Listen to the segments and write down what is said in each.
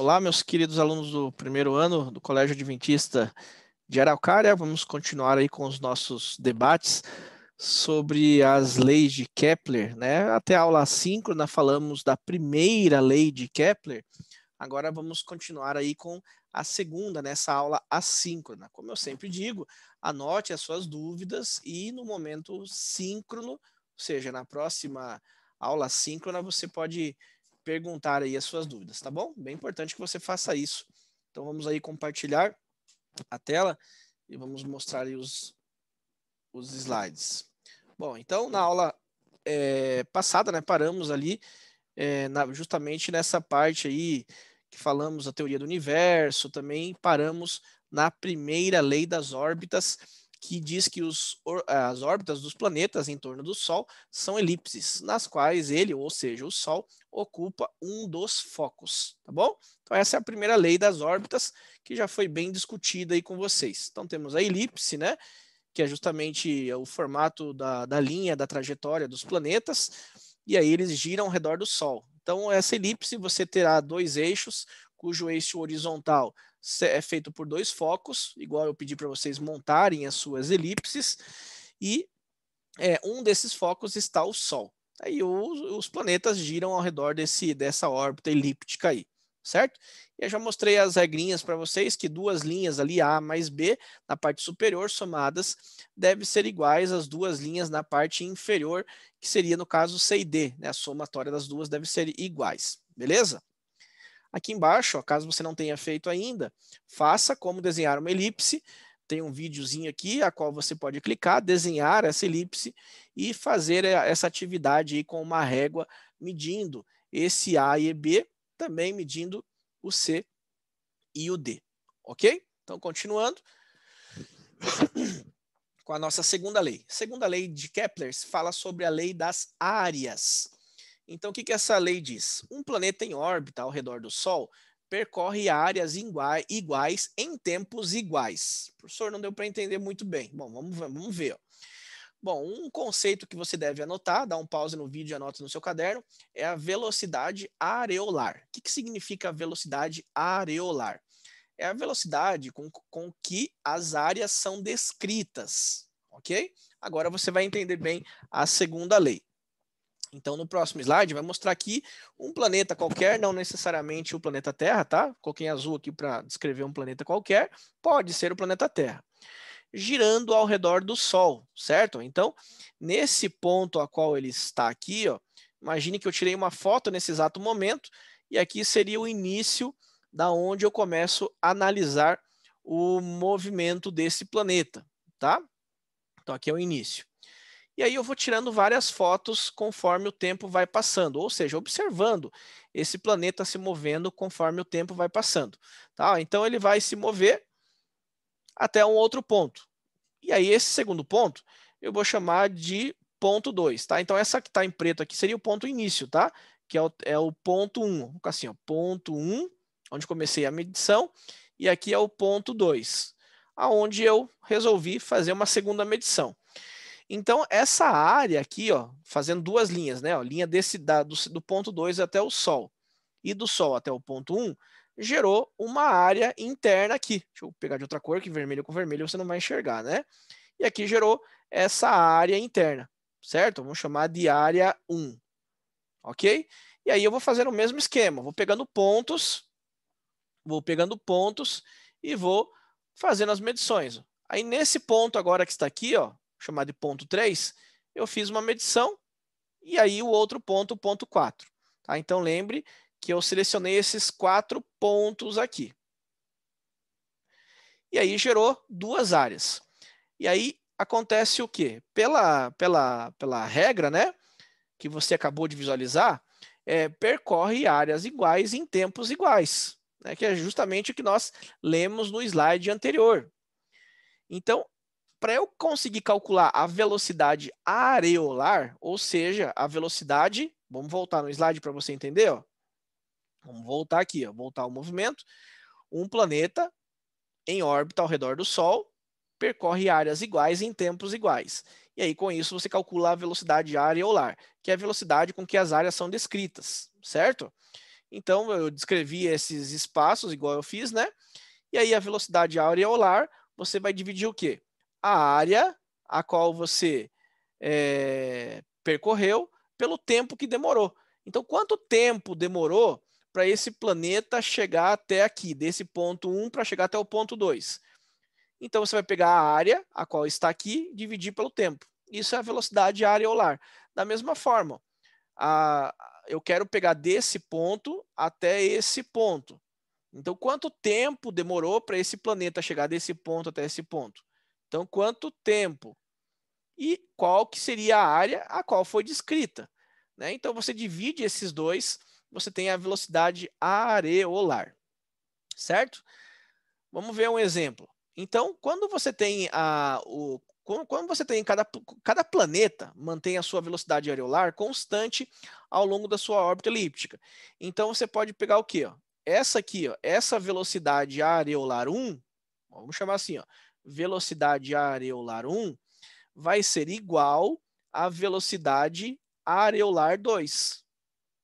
Olá, meus queridos alunos do primeiro ano do Colégio Adventista de Araucária. Vamos continuar aí com os nossos debates sobre as leis de Kepler, né? Até a aula assíncrona falamos da primeira lei de Kepler. Agora vamos continuar aí com a segunda, nessa aula assíncrona. Como eu sempre digo, anote as suas dúvidas e no momento síncrono, ou seja, na próxima aula síncrona, você pode perguntar aí as suas dúvidas, tá bom? Bem importante que você faça isso. Então vamos aí compartilhar a tela e vamos mostrar aí os slides. Bom, então na aula passada, né, paramos ali justamente nessa parte aí que falamos da teoria do universo, também paramos na primeira lei das órbitas, que diz que as órbitas dos planetas em torno do Sol são elipses, nas quais ele, ou seja, o Sol, ocupa um dos focos, tá bom? Então essa é a primeira lei das órbitas, que já foi bem discutida aí com vocês. Então temos a elipse, né, que é justamente o formato da linha, da trajetória dos planetas, e aí eles giram ao redor do Sol. Então essa elipse você terá dois eixos, cujo eixo horizontal é feito por dois focos, igual eu pedi para vocês montarem as suas elipses, e um desses focos está o Sol. Aí os planetas giram ao redor dessa órbita elíptica aí, certo? E eu já mostrei as regrinhas para vocês, que duas linhas ali, A mais B, na parte superior, somadas, devem ser iguais às duas linhas na parte inferior, que seria, no caso, C e D, né? A somatória das duas deve ser iguais, beleza? Aqui embaixo, ó, caso você não tenha feito ainda, faça como desenhar uma elipse. Tem um videozinho aqui, a qual você pode clicar, desenhar essa elipse e fazer essa atividade aí com uma régua, medindo esse A e B, também medindo o C e o D, ok? Então, continuando com a nossa segunda lei. A segunda lei de Kepler fala sobre a lei das áreas. Então, o que essa lei diz? Um planeta em órbita ao redor do Sol percorre áreas iguais em tempos iguais. O professor não deu para entender muito bem. Bom, vamos ver. Ó. Bom, um conceito que você deve anotar, dá um pause no vídeo e anota no seu caderno, é a velocidade areolar. O que significa velocidade areolar? É a velocidade com que as áreas são descritas, ok? Agora você vai entender bem a segunda lei. Então, no próximo slide, vai mostrar aqui um planeta qualquer, não necessariamente o planeta Terra, tá? Coloquei em azul aqui para descrever um planeta qualquer, pode ser o planeta Terra, girando ao redor do Sol, certo? Então, nesse ponto a qual ele está aqui, ó, imagine que eu tirei uma foto nesse exato momento, e aqui seria o início da onde eu começo a analisar o movimento desse planeta, tá? Então, aqui é o início. E aí eu vou tirando várias fotos conforme o tempo vai passando, ou seja, observando esse planeta se movendo conforme o tempo vai passando. Tá? Então ele vai se mover até um outro ponto. E aí esse segundo ponto eu vou chamar de ponto 2. Tá? Então essa que está em preto aqui seria o ponto início, tá? Que é o ponto 1. Vou colocar assim, ó, ponto 1, onde comecei a medição, e aqui é o ponto 2, aonde eu resolvi fazer uma segunda medição. Então, essa área aqui, ó, fazendo duas linhas, né? Ó, linha do ponto 2 até o Sol e do Sol até o ponto 1, gerou uma área interna aqui. Deixa eu pegar de outra cor, que vermelho com vermelho você não vai enxergar, né? E aqui gerou essa área interna, certo? Vamos chamar de área 1, ok? E aí eu vou fazer o mesmo esquema, vou pegando pontos e vou fazendo as medições. Aí nesse ponto agora que está aqui, ó, chamado de ponto 3, eu fiz uma medição, e aí o outro ponto, o ponto 4. Tá? Então lembre que eu selecionei esses 4 pontos aqui. E aí gerou duas áreas. E aí acontece o quê? Pela regra, né, que você acabou de visualizar, percorre áreas iguais em tempos iguais, né, que é justamente o que nós lemos no slide anterior. Então, para eu conseguir calcular a velocidade areolar, ou seja, a velocidade, vamos voltar no slide para você entender, ó. Vamos voltar aqui, ó, voltar ao movimento. Um planeta em órbita ao redor do Sol percorre áreas iguais em tempos iguais. E aí, com isso, você calcula a velocidade areolar, que é a velocidade com que as áreas são descritas, certo? Então, eu descrevi esses espaços, igual eu fiz, né? E aí, a velocidade areolar, você vai dividir o quê? A área a qual você percorreu pelo tempo que demorou. Então, quanto tempo demorou para esse planeta chegar até aqui, desse ponto 1 para chegar até o ponto 2? Então, você vai pegar a área a qual está aqui, dividir pelo tempo. Isso é a velocidade areolar. Da mesma forma, eu quero pegar desse ponto até esse ponto. Então, quanto tempo demorou para esse planeta chegar desse ponto até esse ponto? Então, quanto tempo? E qual que seria a área a qual foi descrita? Né? Então, você divide esses dois, você tem a velocidade areolar, certo? Vamos ver um exemplo. Então, quando você tem quando você tem cada planeta mantém a sua velocidade areolar constante ao longo da sua órbita elíptica. Então, você pode pegar o quê? Ó? Essa aqui, ó, essa velocidade areolar 1, vamos chamar assim, ó, velocidade areolar 1 vai ser igual à velocidade areolar 2.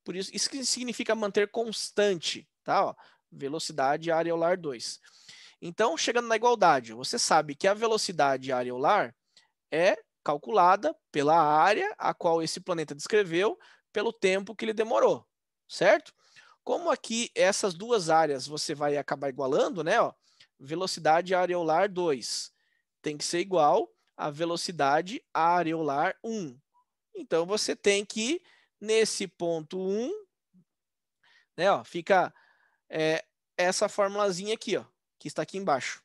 Por isso que significa manter constante, tá? Ó, velocidade areolar 2. Então, chegando na igualdade, você sabe que a velocidade areolar é calculada pela área a qual esse planeta descreveu, pelo tempo que ele demorou, certo? Como aqui essas duas áreas você vai acabar igualando, né? Ó, velocidade areolar 2 tem que ser igual à velocidade areolar 1. Então, você tem que, nesse ponto 1, né, ó, fica essa formulazinha aqui, ó, que está aqui embaixo.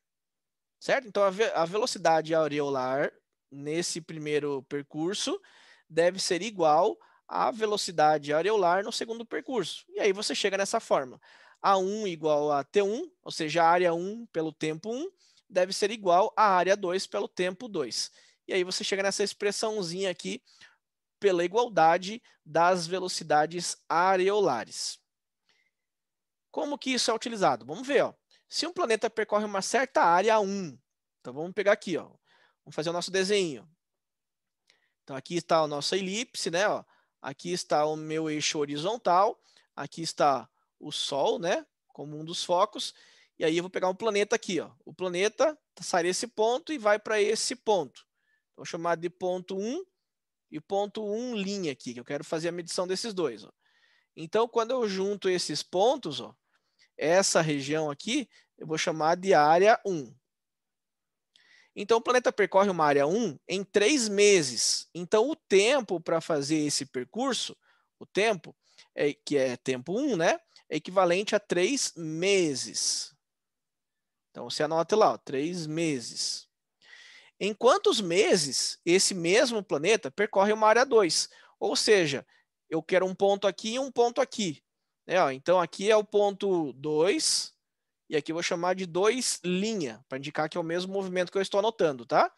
Certo? Então, a velocidade areolar nesse primeiro percurso deve ser igual à velocidade areolar no segundo percurso. E aí você chega nessa forma. A1 igual a T1, ou seja, a área 1 pelo tempo 1, deve ser igual à área 2 pelo tempo 2. E aí você chega nessa expressãozinha aqui pela igualdade das velocidades areolares. Como que isso é utilizado? Vamos ver, ó. Se um planeta percorre uma certa área 1, então vamos pegar aqui, ó. Vamos fazer o nosso desenho. Então aqui está a nossa elipse, né? Ó. Aqui está o meu eixo horizontal, aqui está o Sol, né? Como um dos focos. E aí eu vou pegar um planeta aqui, ó. O planeta sai desse ponto e vai para esse ponto. Vou chamar de ponto 1 e ponto 1 linha aqui, que eu quero fazer a medição desses dois. Ó. Então, quando eu junto esses pontos, ó, essa região aqui, eu vou chamar de área 1. Então, o planeta percorre uma área 1 em 3 meses. Então, o tempo para fazer esse percurso, o tempo, que é tempo 1, né? É equivalente a 3 meses. Então, você anota lá, ó, 3 meses. Em quantos meses esse mesmo planeta percorre uma área 2? Ou seja, eu quero um ponto aqui e um ponto aqui. Então, aqui é o ponto 2, e aqui eu vou chamar de 2', para indicar que é o mesmo movimento que eu estou anotando, tá?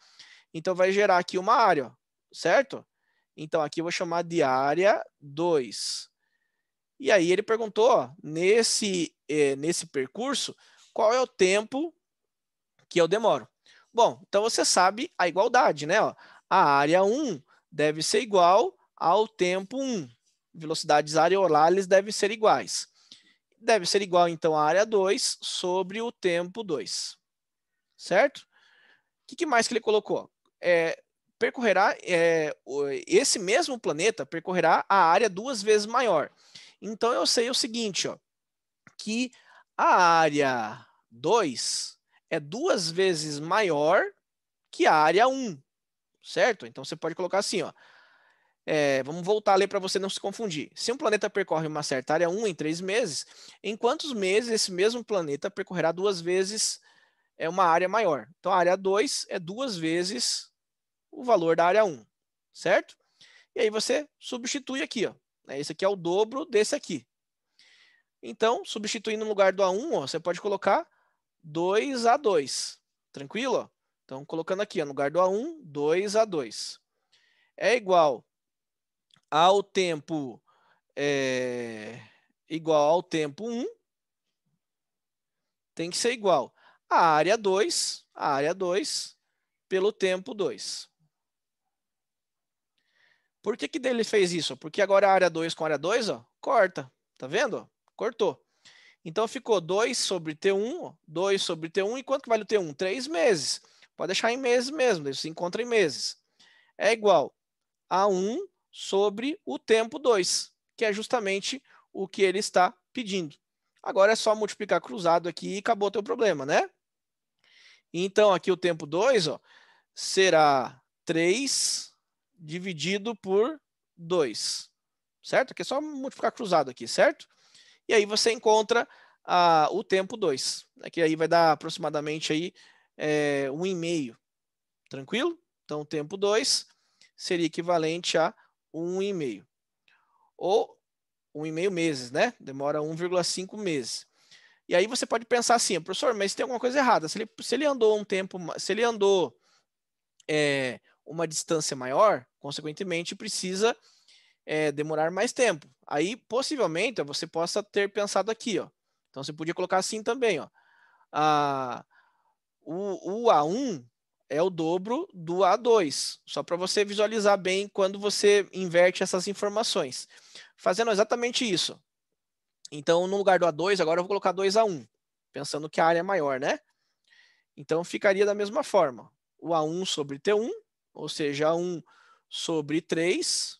Então, vai gerar aqui uma área, ó, certo? Então, aqui eu vou chamar de área 2. E aí ele perguntou, ó, nesse percurso, qual é o tempo que eu demoro? Bom, então você sabe a igualdade, né? Ó, a área 1 deve ser igual ao tempo 1. Velocidades areolares devem ser iguais. Deve ser igual, então, a área 2 sobre o tempo 2. Certo? O que mais que ele colocou? Percorrerá, esse mesmo planeta percorrerá a área 2 vezes maior. Então, eu sei o seguinte, ó, que a área 2 é 2 vezes maior que a área 1, certo? Então, você pode colocar assim, ó, vamos voltar a ler para você não se confundir. Se um planeta percorre uma certa área 1 em 3 meses, em quantos meses esse mesmo planeta percorrerá 2 vezes uma área maior? Então, a área 2 é 2 vezes o valor da área 1, certo? E aí você substitui aqui, ó. Esse aqui é o dobro desse aqui. Então, substituindo no lugar do A1, ó, você pode colocar 2A2. Tranquilo? Ó? Então, colocando aqui, ó, no lugar do A1, 2A2. É igual ao tempo igual ao tempo 1, tem que ser igual à área 2, pelo tempo 2. Por que ele fez isso? Porque agora a área 2 com a área 2, ó, corta. Tá vendo? cortou. Então ficou 2 sobre T1, 2 sobre T1, e quanto que vale o T1? 3 meses. Pode deixar em meses mesmo, isso se encontra em meses. É igual a 1 sobre o tempo 2, que é justamente o que ele está pedindo. Agora é só multiplicar cruzado aqui e acabou o teu problema, né? Então aqui o tempo 2, ó, será 3 dividido por 2, certo? Aqui é só multiplicar cruzado aqui, certo? E aí você encontra o tempo 2, que aí vai dar aproximadamente aí 1,5, tranquilo? Então o tempo 2 seria equivalente a 1,5. Ou 1,5 meses, né? Demora 1,5 meses. E aí você pode pensar assim, professor, mas tem alguma coisa errada. Se ele andou um tempo, se ele andou uma distância maior, consequentemente precisa demorar mais tempo. Aí, possivelmente, você possa ter pensado aqui, ó. Então, você podia colocar assim também, ó. O A1 é o dobro do A2, só para você visualizar bem quando você inverte essas informações. Fazendo exatamente isso. Então, no lugar do A2, agora eu vou colocar 2A1, pensando que a área é maior, né? Então, ficaria da mesma forma. O A1 sobre T1, ou seja, A1 sobre 3,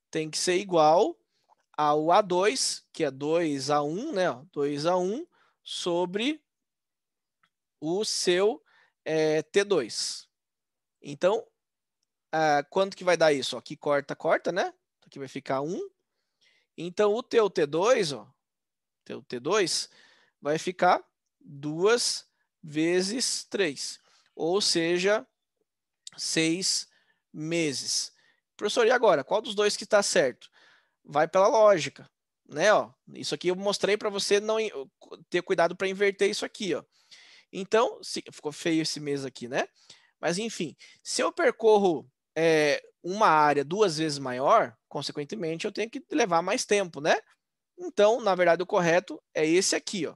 tem que ser igual ao A2, que é 2A1, né? 2A1 sobre o seu T2. Então, quanto que vai dar isso? Aqui corta, corta, né? Aqui vai ficar 1. Então, o teu T2, ó, teu T2 vai ficar 2 vezes 3, ou seja, 6 meses. Professor, e agora? Qual dos dois que está certo? Vai pela lógica, né? Ó, isso aqui eu mostrei para você não ter cuidado para inverter isso aqui, ó. Então, ficou feio esse mês aqui, né? Mas enfim, se eu percorro uma área 2 vezes maior, consequentemente eu tenho que levar mais tempo, né? Então, na verdade, o correto é esse aqui, ó.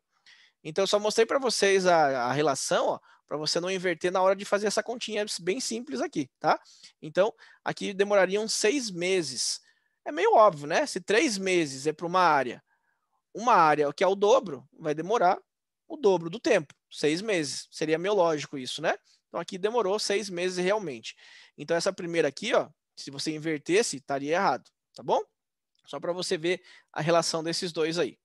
Então, eu só mostrei para vocês a relação, ó, para você não inverter na hora de fazer essa continha bem simples aqui, tá? Então, aqui demorariam 6 meses. É meio óbvio, né? Se 3 meses é para uma área que é o dobro, vai demorar o dobro do tempo, 6 meses. Seria meio lógico isso, né? Então, aqui demorou 6 meses realmente. Então, essa primeira aqui, ó, se você invertesse, estaria errado, tá bom? Só para você ver a relação desses dois aí.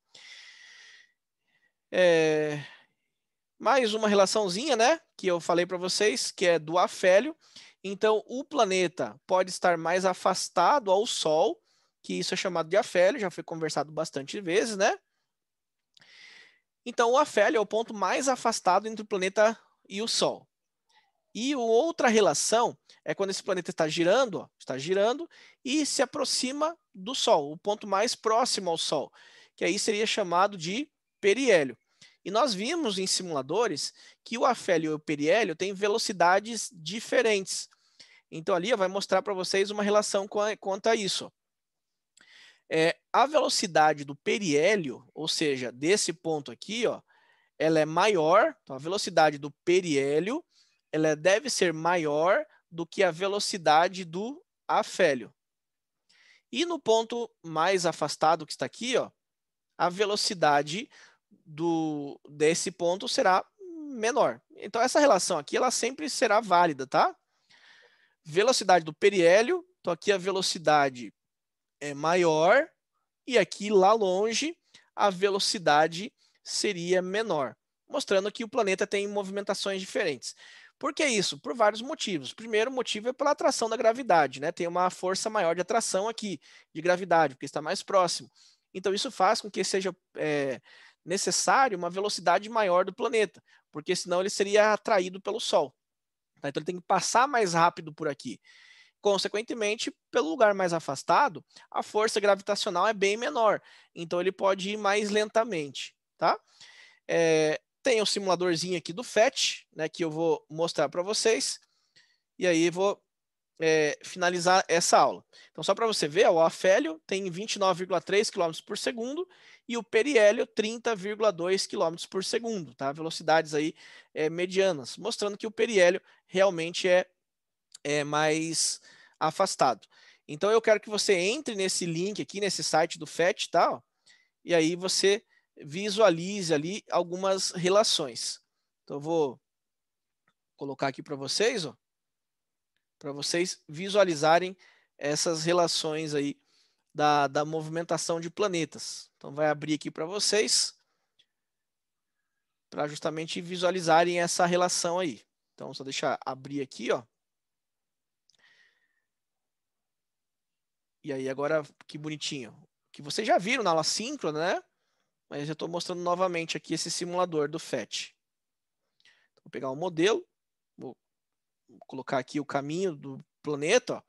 Mais uma relaçãozinha, né? Que eu falei para vocês, que é do afélio. Então, o planeta pode estar mais afastado ao Sol, que isso é chamado de afélio, já foi conversado bastante vezes, né? Então, o afélio é o ponto mais afastado entre o planeta e o Sol. E outra relação é quando esse planeta está girando, ó, e se aproxima do Sol, o ponto mais próximo ao Sol, que aí seria chamado de periélio. E nós vimos em simuladores que o afélio e o periélio têm velocidades diferentes. Então ali vai mostrar para vocês uma relação quanto a isso. A velocidade do periélio, ou seja, desse ponto aqui, ó, ela é maior, então a velocidade do periélio ela deve ser maior do que a velocidade do afélio. E no ponto mais afastado que está aqui, ó, a velocidade desse ponto será menor. Então essa relação aqui ela sempre será válida, tá? Velocidade do periélio, então aqui a velocidade é maior e aqui lá longe a velocidade seria menor, mostrando que o planeta tem movimentações diferentes. Por que isso? Por vários motivos. O primeiro motivo é pela atração da gravidade, né? Tem uma força maior de atração aqui, de gravidade, porque está mais próximo. Então isso faz com que seja necessário uma velocidade maior do planeta, porque senão ele seria atraído pelo Sol. Tá? Então ele tem que passar mais rápido por aqui. Consequentemente, pelo lugar mais afastado, a força gravitacional é bem menor, então ele pode ir mais lentamente, tá? Tem um simuladorzinho aqui do FET, né, que eu vou mostrar para vocês, e aí vou finalizar essa aula. Então, só para você ver, o afélio tem 29,3 km por segundo e o periélio 30,2 km por segundo, tá? Velocidades aí medianas, mostrando que o periélio realmente é mais afastado. Então, eu quero que você entre nesse link aqui, nesse site do FET, tá? e aí você visualize ali algumas relações. Então, eu vou colocar aqui para vocês, ó, para vocês visualizarem essas relações aí da movimentação de planetas. Então, vai abrir aqui para vocês, para justamente visualizarem essa relação aí. Então, só deixar abrir aqui, ó. E aí, agora, que bonitinho. Que vocês já viram na aula síncrona, né? Mas eu estou mostrando novamente aqui esse simulador do PhET. Vou pegar um modelo, vou colocar aqui o caminho do planeta, ó.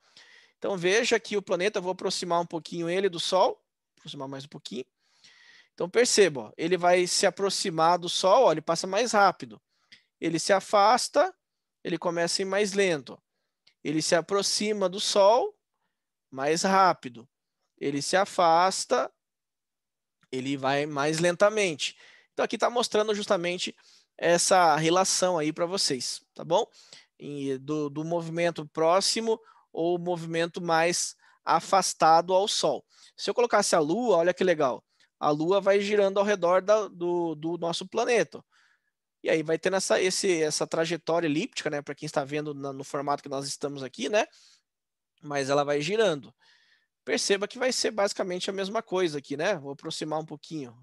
Então, veja aqui o planeta, vou aproximar um pouquinho ele do Sol, aproximar mais um pouquinho. Então, perceba, ó, ele vai se aproximar do Sol, ó, ele passa mais rápido. Ele se afasta, ele começa a ir mais lento. Ele se aproxima do Sol, mais rápido. Ele se afasta, ele vai mais lentamente. Então, aqui está mostrando justamente essa relação aí para vocês, tá bom? Do movimento próximo ou movimento mais afastado ao Sol. Se eu colocasse a Lua, olha que legal. A Lua vai girando ao redor do nosso planeta. E aí vai tendo essa trajetória elíptica, né? Para quem está vendo no formato que nós estamos aqui, né? Mas ela vai girando. Perceba que vai ser basicamente a mesma coisa aqui, né? Vou aproximar um pouquinho.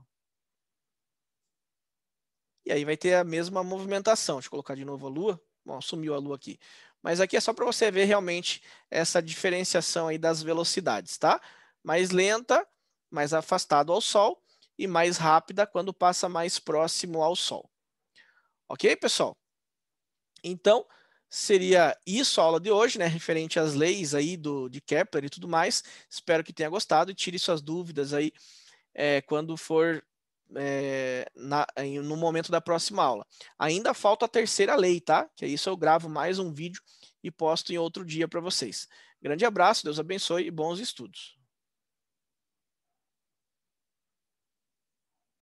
E aí vai ter a mesma movimentação. Deixa eu colocar de novo a Lua. Bom, sumiu a Lua aqui. Mas aqui é só para você ver realmente essa diferenciação aí das velocidades, tá? Mais lenta, mais afastado ao Sol e mais rápida quando passa mais próximo ao Sol. Ok, pessoal? Então, seria isso a aula de hoje, né? Referente às leis aí de Kepler e tudo mais. Espero que tenha gostado e tire suas dúvidas aí quando for no momento da próxima aula. Ainda falta a terceira lei, tá? Que é isso, eu gravo mais um vídeo e posto em outro dia para vocês. Grande abraço, Deus abençoe e bons estudos.